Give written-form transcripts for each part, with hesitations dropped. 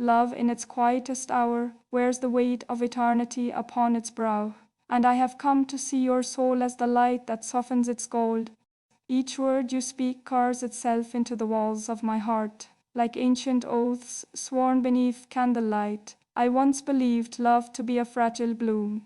Love in its quietest hour wears the weight of eternity upon its brow. And I have come to see your soul as the light that softens its gold. Each word you speak carves itself into the walls of my heart, like ancient oaths sworn beneath candlelight. I once believed love to be a fragile bloom.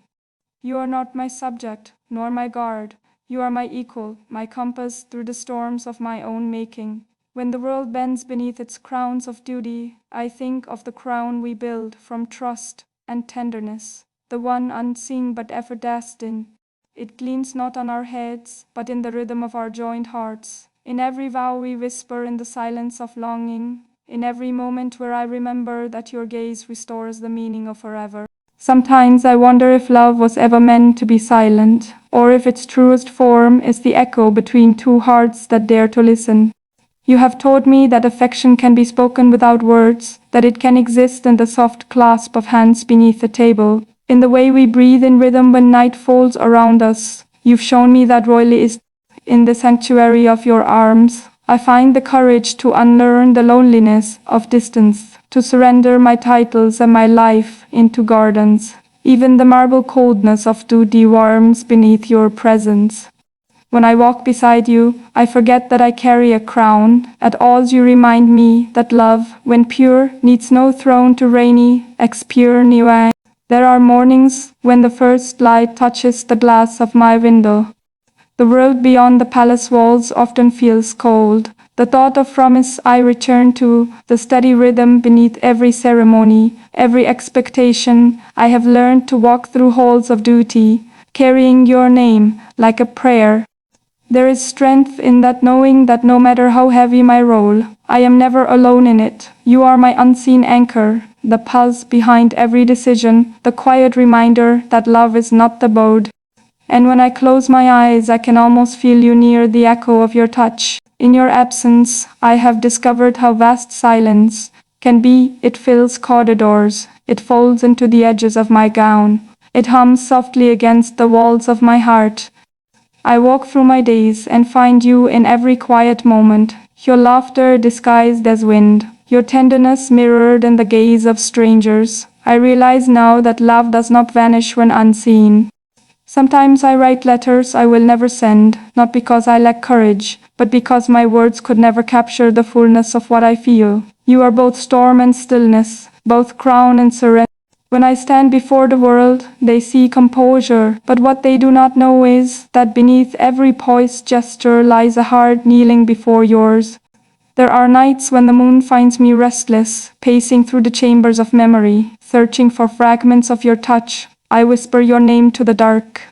You are not my subject, nor my guard. You are my equal, my compass through the storms of my own making. When the world bends beneath its crowns of duty, I think of the crown we build from trust and tenderness, the one unseen but ever destined. It gleams not on our heads, but in the rhythm of our joined hearts. In every vow we whisper in the silence of longing, in every moment where I remember that your gaze restores the meaning of forever. Sometimes I wonder if love was ever meant to be silent, or if its truest form is the echo between two hearts that dare to listen. You have taught me that affection can be spoken without words, that it can exist in the soft clasp of hands beneath the table, in the way we breathe in rhythm when night falls around us. You've shown me that royally is in the sanctuary of your arms. I find the courage to unlearn the loneliness of distance, to surrender my titles and my life into gardens. Even the marble coldness of duty warms beneath your presence. When I walk beside you, I forget that I carry a crown. At all you remind me that love, when pure, needs no throne to rainy, expure nuance. There are mornings when the first light touches the glass of my window. The world beyond the palace walls often feels cold. The thought of promise I return to, the steady rhythm beneath every ceremony, every expectation. I have learned to walk through halls of duty, carrying your name like a prayer. There is strength in that, knowing that no matter how heavy my role, I am never alone in it. You are my unseen anchor, the pulse behind every decision, the quiet reminder that love is not the boat. And when I close my eyes, I can almost feel you near, the echo of your touch. In your absence, I have discovered how vast silence can be. It fills corridors, it folds into the edges of my gown, it hums softly against the walls of my heart. I walk through my days and find you in every quiet moment, your laughter disguised as wind, your tenderness mirrored in the gaze of strangers. I realize now that love does not vanish when unseen. Sometimes I write letters I will never send, not because I lack courage, but because my words could never capture the fullness of what I feel. You are both storm and stillness, both crown and surrender. When I stand before the world, they see composure, but what they do not know is that beneath every poised gesture lies a heart kneeling before yours. There are nights when the moon finds me restless, pacing through the chambers of memory, searching for fragments of your touch. I whisper your name to the dark.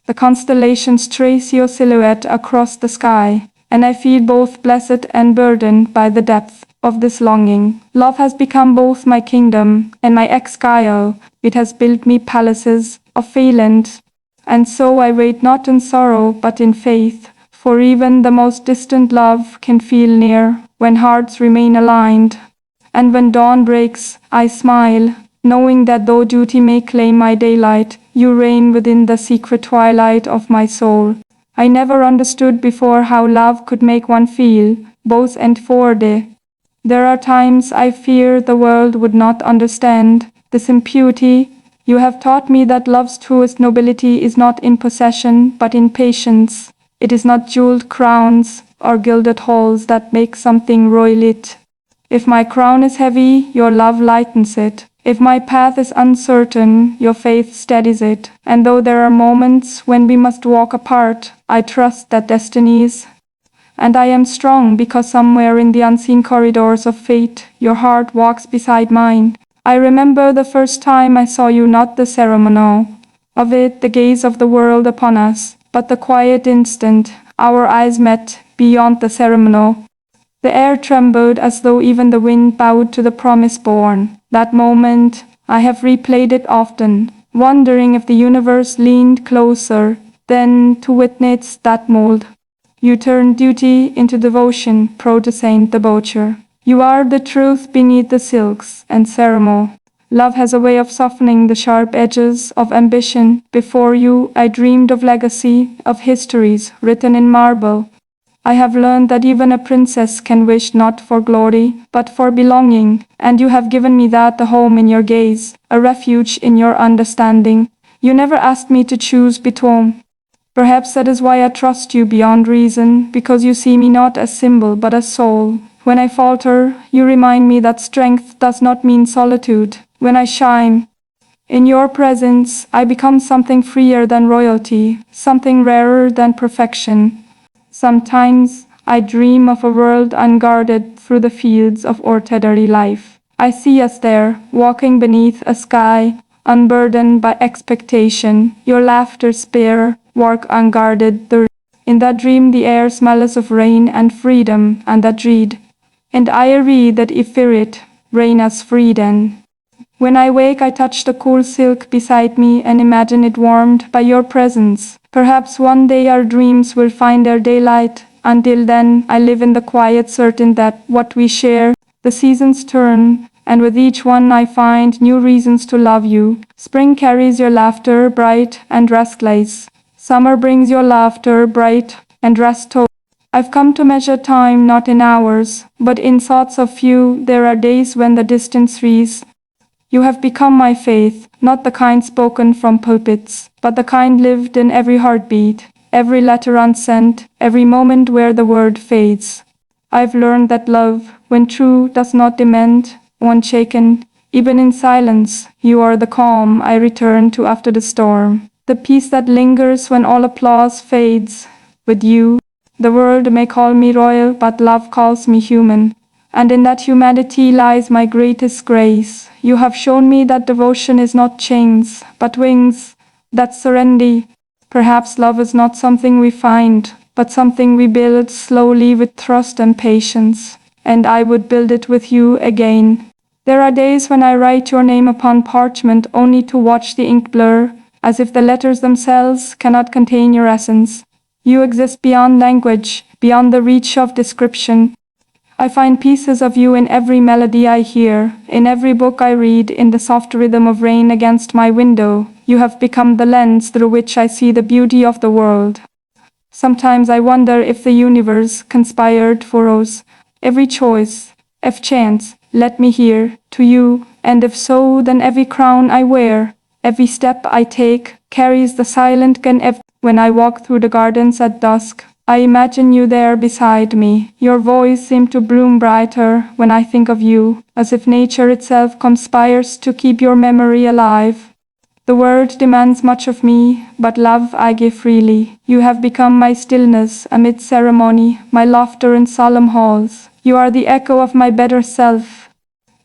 The constellations trace your silhouette across the sky, and I feel both blessed and burdened by the depth of this longing. Love has become both my kingdom and my exile. It has built me palaces of failant, and so I wait not in sorrow but in faith, for even the most distant love can feel near when hearts remain aligned. And when dawn breaks, I smile, knowing that though duty may claim my daylight, you reign within the secret twilight of my soul. I never understood before how love could make one feel both and for the. There are times I fear the world would not understand this impurity. You have taught me that love's truest nobility is not in possession, but in patience. It is not jeweled crowns or gilded halls that make something royal. If my crown is heavy, your love lightens it. If my path is uncertain, your faith steadies it. And though there are moments when we must walk apart, I trust that destinies. And I am strong because somewhere in the unseen corridors of fate, your heart walks beside mine. I remember the first time I saw you, not the ceremony of it, the gaze of the world upon us, but the quiet instant our eyes met beyond the ceremony. The air trembled as though even the wind bowed to the promise born. That moment, I have replayed it often, wondering if the universe leaned closer than to witness that mold. You turned duty into devotion, pro Saint the Butcher. You are the truth beneath the silks and ceremony. Love has a way of softening the sharp edges of ambition. Before you, I dreamed of legacy, of histories written in marble, I have learned that even a princess can wish not for glory, but for belonging, and you have given me that, a home in your gaze, a refuge in your understanding. You never asked me to choose between. Perhaps that is why I trust you beyond reason, because you see me not as symbol but as soul. When I falter, you remind me that strength does not mean solitude. When I shine in your presence, I become something freer than royalty, something rarer than perfection. Sometimes I dream of a world unguarded through the fields of ordinary life. I see us there, walking beneath a sky, unburdened by expectation. Your laughter spare, work unguarded. In that dream the air smells of rain and freedom, and that dread. And I read that if it rain as freedom. When I wake I touch the cool silk beside me and imagine it warmed by your presence. Perhaps one day our dreams will find their daylight. Until then, I live in the quiet, certain that what we share, the seasons turn, and with each one I find new reasons to love you. Spring carries your laughter bright and restless. Summer brings your laughter bright and restful. I've come to measure time not in hours, but in thoughts of you. There are days when the distance frees. You have become my faith, not the kind spoken from pulpits, but the kind lived in every heartbeat, every letter unsent, every moment where the word fades. I've learned that love, when true, does not demand, unshaken, even in silence. You are the calm I return to after the storm, the peace that lingers when all applause fades. With you, the world may call me royal, but love calls me human. And in that humanity lies my greatest grace. You have shown me that devotion is not chains, but wings, that serenity. Perhaps love is not something we find, but something we build slowly with trust and patience. And I would build it with you again. There are days when I write your name upon parchment only to watch the ink blur, as if the letters themselves cannot contain your essence. You exist beyond language, beyond the reach of description. I find pieces of you in every melody I hear, in every book I read, in the soft rhythm of rain against my window. You have become the lens through which I see the beauty of the world. Sometimes I wonder if the universe conspired for us. Every choice, if chance, led me here, to you, and if so, then every crown I wear, every step I take, carries the silent gun. When I walk through the gardens at dusk, I imagine you there beside me. Your voice seems to bloom brighter when I think of you, as if nature itself conspires to keep your memory alive. The world demands much of me, but love I give freely. You have become my stillness amid ceremony, my laughter in solemn halls. You are the echo of my better self.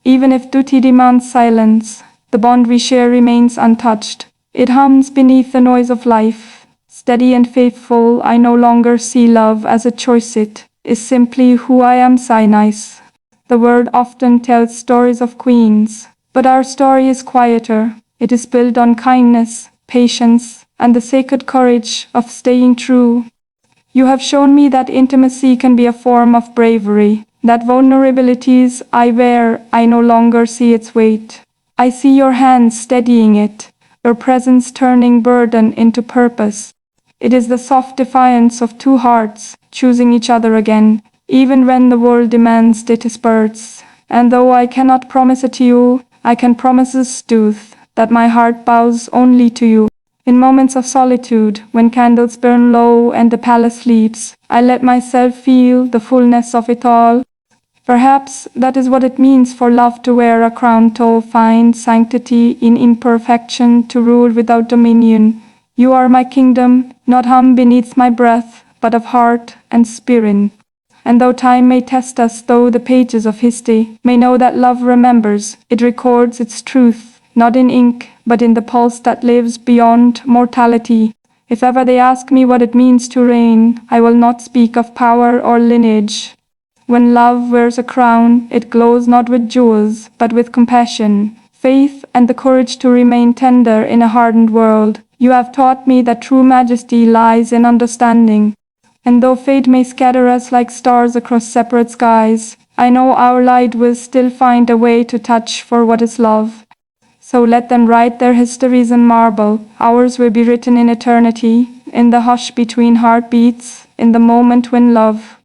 Even if duty demands silence, the bond we share remains untouched. It hums beneath the noise of life. Steady and faithful, I no longer see love as a choice. It is simply who I am. Nice. The world often tells stories of queens, but our story is quieter. It is built on kindness, patience, and the sacred courage of staying true. You have shown me that intimacy can be a form of bravery, that vulnerabilities I wear, I no longer see its weight. I see your hands steadying it, your presence turning burden into purpose. It is the soft defiance of two hearts, choosing each other again, even when the world demands it disperse. And though I cannot promise it to you, I can promise this truth, that my heart bows only to you. In moments of solitude, when candles burn low and the palace sleeps, I let myself feel the fullness of it all. Perhaps that is what it means for love to wear a crown, to find sanctity in imperfection, to rule without dominion. You are my kingdom, not hum beneath my breath, but of heart and spirit. And though time may test us, though the pages of history may know that love remembers, it records its truth, not in ink, but in the pulse that lives beyond mortality. If ever they ask me what it means to reign, I will not speak of power or lineage. When love wears a crown, it glows not with jewels, but with compassion, faith, and the courage to remain tender in a hardened world. You have taught me that true majesty lies in understanding. And though fate may scatter us like stars across separate skies, I know our light will still find a way to touch for what is love. So let them write their histories in marble. Ours will be written in eternity, in the hush between heartbeats, in the moment when love